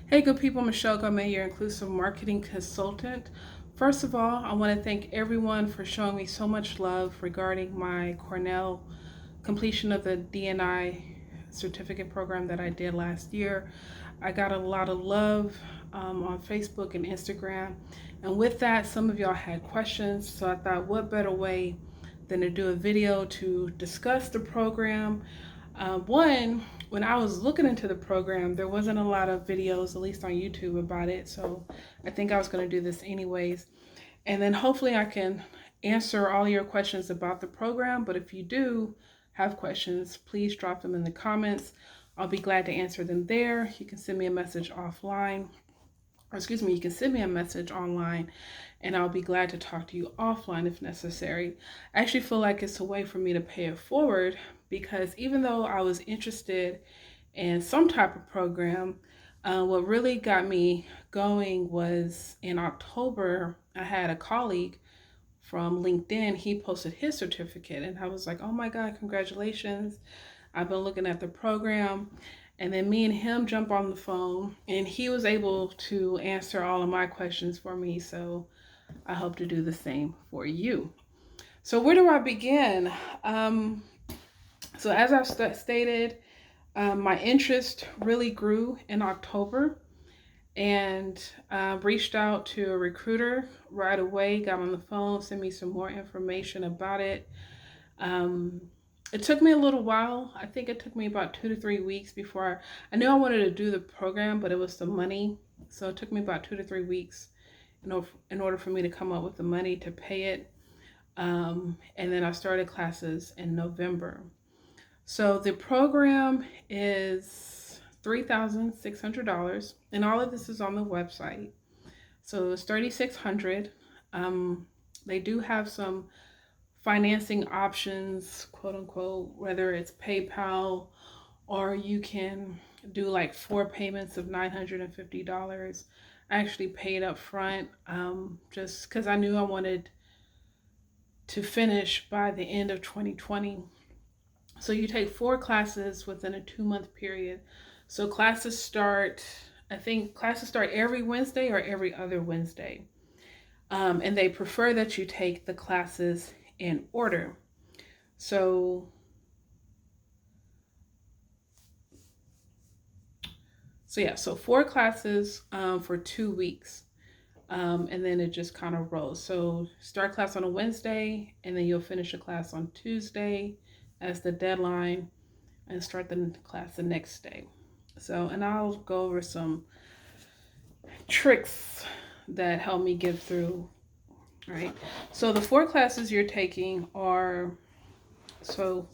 Hey, good people, Michelle Gomez, your inclusive marketing consultant. First of all, I want to thank everyone for showing me so much love regarding my Cornell completion of the DNI certificate program that I did last year. I got a lot of love on Facebook and Instagram. And with that, some of y'all had questions. So I thought, what better way than to do a video to discuss the program. One, when I was looking into the program, there wasn't a lot of videos, at least on YouTube, about it. So I think I was going to do this anyways. And then hopefully I can answer all your questions about the program. But if you do have questions, please drop them in the comments. I'll be glad to answer them there. You can send me a message offline. Or excuse me, you can send me a message online and I'll be glad to talk to you offline if necessary. I actually feel like it's a way for me to pay it forward because even though I was interested in some type of program, what really got me going was in October, I had a colleague from LinkedIn. He posted his certificate and I was like, oh my God, congratulations. I've been looking at the program. And then me and him jump on the phone and he was able to answer all of my questions for me. So I hope to do the same for you. So where do I begin? So as I stated, my interest really grew in October and reached out to a recruiter right away, got on the phone, sent me some more information about it. It took me a little while. I think it took me about 2 to 3 weeks before I knew I wanted to do the program, but it was the money. So it took me about 2 to 3 weeks in order for me to come up with the money to pay it. And then I started classes in November. So the program is $3,600, and all of this is on the website. So it's $3,600. They do have some financing options, quote unquote, whether it's PayPal or you can do like 4 payments of $950. I actually paid up front just because I knew I wanted to finish by the end of 2020. So you take 4 classes within a 2 month period. So I think classes start every Wednesday or every other Wednesday. And they prefer that you take the classes in order. So 4 classes for 2 weeks. And then it just kind of rolls. So start class on a Wednesday, and then you'll finish a class on Tuesday as the deadline, and start the class the next day. So, and I'll go over some tricks that help me get through. Right. So the 4 classes you're taking are so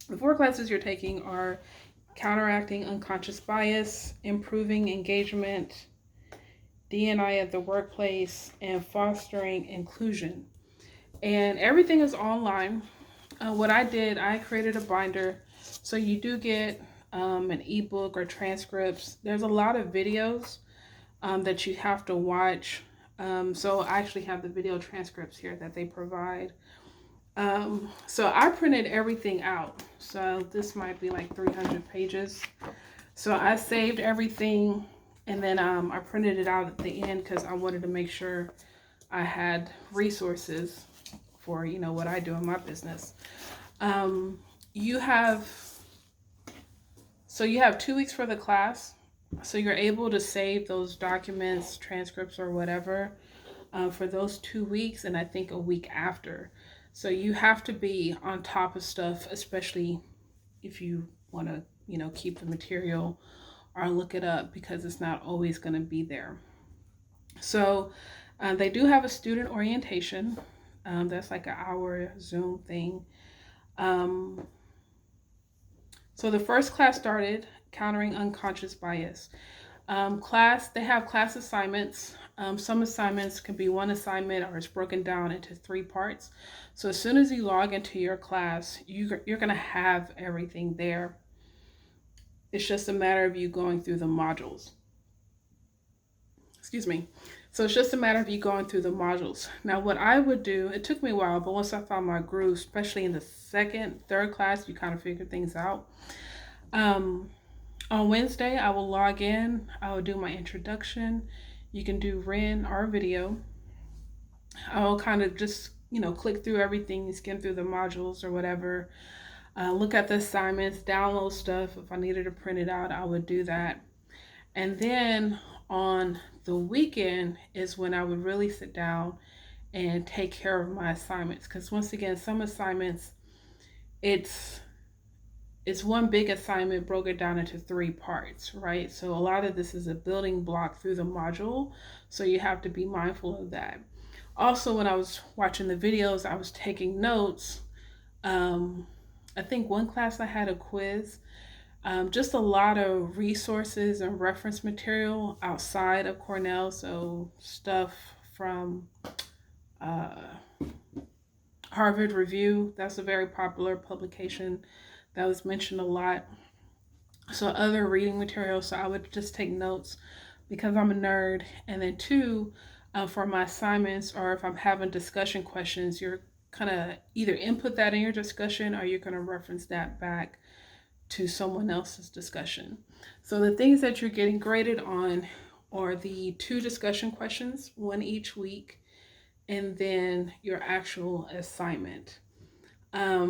the 4 classes you're taking are counteracting unconscious bias, improving engagement, DNI at the workplace, and fostering inclusion. And everything is online. What I did, I created a binder. So you do get an ebook or transcripts. There's a lot of videos that you have to watch. So I actually have the video transcripts here that they provide. So I printed everything out. So this might be like 300 pages. So I saved everything and then I printed it out at the end because I wanted to make sure I had resources for, what I do in my business. You have 2 weeks for the class. So you're able to save those documents, transcripts, or whatever for those 2 weeks and I think a week after. So you have to be on top of stuff, especially if you want to, keep the material or look it up because it's not always going to be there. So they do have a student orientation. That's like an hour Zoom thing. So the first class started countering unconscious bias. They have class assignments. Some assignments can be one assignment or it's broken down into 3 parts. So as soon as you log into your class, you're going to have everything there. It's just a matter of you going through the modules. Excuse me. So it's just a matter of you going through the modules. Now what I would do, it took me a while, but once I found my groove, especially in the second, third class, you kind of figure things out. On Wednesday, I will log in. I will do my introduction. You can do written or video. I'll kind of just, click through everything, skim through the modules or whatever, look at the assignments, download stuff. If I needed to print it out, I would do that. And then on the weekend is when I would really sit down and take care of my assignments. Because once again, some assignments, it's it's one big assignment broken down into three parts, right? So a lot of this is a building block through the module. So you have to be mindful of that. Also, when I was watching the videos, I was taking notes. Um, I think one class I had a quiz. Just a lot of resources and reference material outside of Cornell. So stuff from uh, Harvard Review. That's a very popular publication that was mentioned a lot. So other reading material. So I would just take notes because I'm a nerd. And then two, for my assignments or if I'm having discussion questions, you're kind of either input that in your discussion or you're going to reference that back to someone else's discussion. So the things that you're getting graded on are the two discussion questions, one each week, and then your actual assignment. I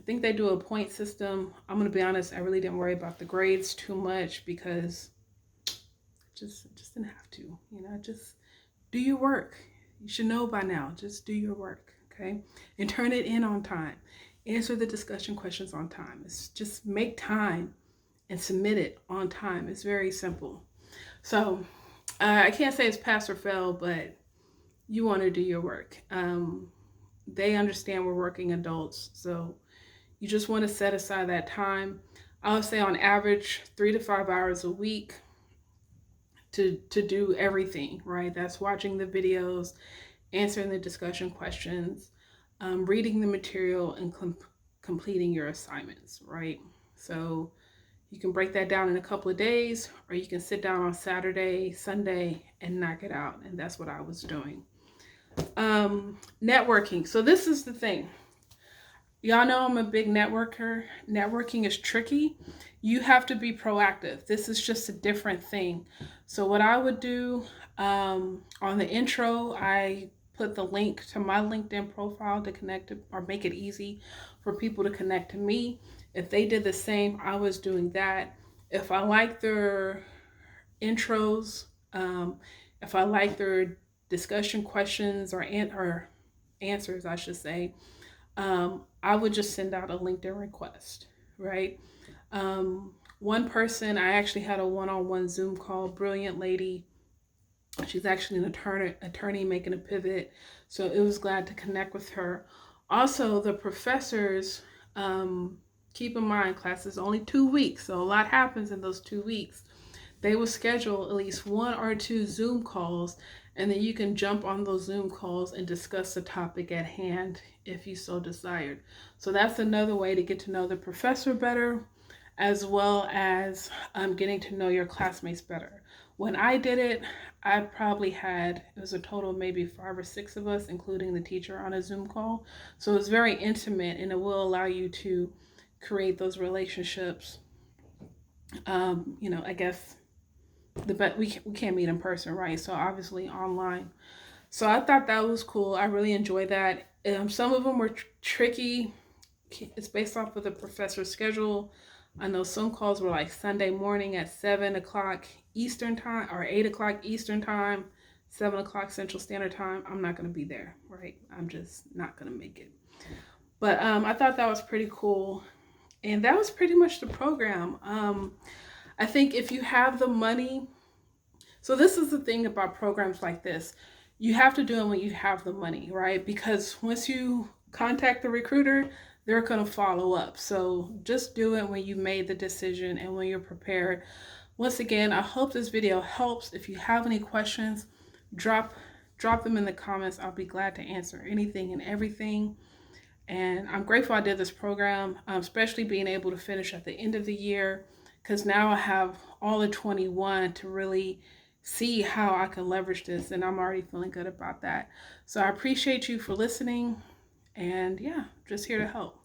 think they do a point system. I'm gonna be honest, I really didn't worry about the grades too much because just didn't have to. Just do your work. You should know by now. Just do your work, okay? And turn it in on time. Answer the discussion questions on time. It's just make time and submit it on time. It's very simple. So I can't say it's pass or fail, but you want to do your work. They understand we're working adults, so you just want to set aside that time. I would say on average 3 to 5 hours a week to do everything, right? That's watching the videos, answering the discussion questions, reading the material, and completing your assignments, right? So you can break that down in a couple of days, or you can sit down on Saturday, Sunday, and knock it out. And that's what I was doing. Networking. So this is the thing. Y'all know I'm a big networker. Networking is tricky. You have to be proactive. This is just a different thing. So what I would do on the intro, I put the link to my LinkedIn profile to connect or make it easy for people to connect to me. If they did the same, I was doing that. If I like their intros, if I like their discussion questions or answers, I should say, I would just send out a LinkedIn request, right? One person, I actually had a one-on-one Zoom call, brilliant lady. She's actually an attorney making a pivot. So it was glad to connect with her. Also, the professors, keep in mind, class is only 2 weeks, so a lot happens in those 2 weeks. They will schedule at least one or two Zoom calls, and then you can jump on those Zoom calls and discuss the topic at hand if you so desired. So that's another way to get to know the professor better, as well as getting to know your classmates better. When I did it, I probably had, it was a total of maybe 5 or 6 of us, including the teacher, on a Zoom call. So it's very intimate and it will allow you to create those relationships. I guess but we can't meet in person, right? So obviously online. So I thought that was cool. I really enjoyed that. Some of them were tricky. It's based off of the professor's schedule. I know some calls were like Sunday morning at 7 o'clock Eastern time or 8 o'clock Eastern time, 7 o'clock Central Standard Time. I'm not going to be there, right? I'm just not going to make it. But I thought that was pretty cool. And that was pretty much the program. I think if you have the money, so this is the thing about programs like this, you have to do it when you have the money, right? Because once you contact the recruiter, they're going to follow up. So just do it when you made the decision and when you're prepared. Once again, I hope this video helps. If you have any questions, drop them in the comments. I'll be glad to answer anything and everything. And I'm grateful I did this program, especially being able to finish at the end of the year, because now I have all of 21 to really see how I can leverage this, and I'm already feeling good about that. So I appreciate you for listening, and yeah, just here to help.